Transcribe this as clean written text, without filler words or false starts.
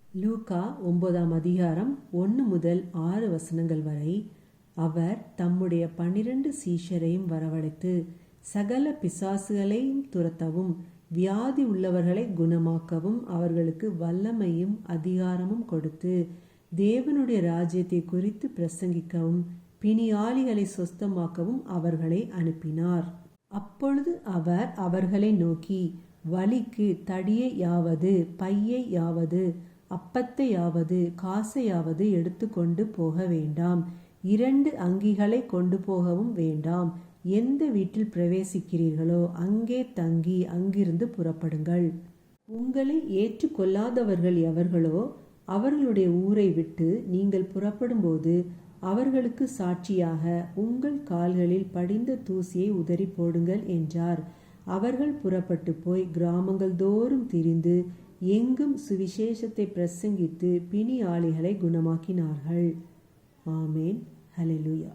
லூக்கா 9ஆம் அதிகாரம் 1 முதல் 6 வசனங்கள் வரை. அவர் தம்முடைய 12 சீஷரையும் வரவழைத்து சகல பிசாசுகளையும் துரத்தவும் வியாதி உள்ளவர்களை குணமாக்கவும் அவர்களுக்கு வல்லமையும் அதிகாரமும் கொடுத்து தேவனுடைய ராஜ்யத்தை குறித்து பிரசங்கிக்கவும் பிணியாளிகளை சொஸ்தமாக்கவும் அவர்களை அனுப்பினார். அப்பொழுது அவர் அவர்களை நோக்கி, வழிக்கு தடியையாவது பையையாவது அப்பத்தையாவது காசையாவது எடுத்துக்கொண்டு போக வேண்டாம். 2 அங்கிகளை கொண்டு போகவும் வேண்டாம். எந்த வீட்டில் பிரவேசிக்கிறீர்களோ அங்கே தங்கி அங்கிருந்து புறப்படுங்கள். உங்களை ஏற்றுக்கொள்ளாதவர்கள் எவர்களோ அவர்களுடைய ஊரை விட்டு நீங்கள் புறப்படும்போது அவர்களுக்கு சாட்சியாக உங்கள் கால்களில் படிந்த தூசியை உதறி போடுங்கள் என்றார். அவர்கள் புறப்பட்டு போய் கிராமங்கள் தோறும் திரிந்து எங்கும் சுவிசேஷத்தை பிரசங்கித்து பிணியாளிகளை குணமாக்கினார்கள். ஆமேன். ஹல்லேலூயா.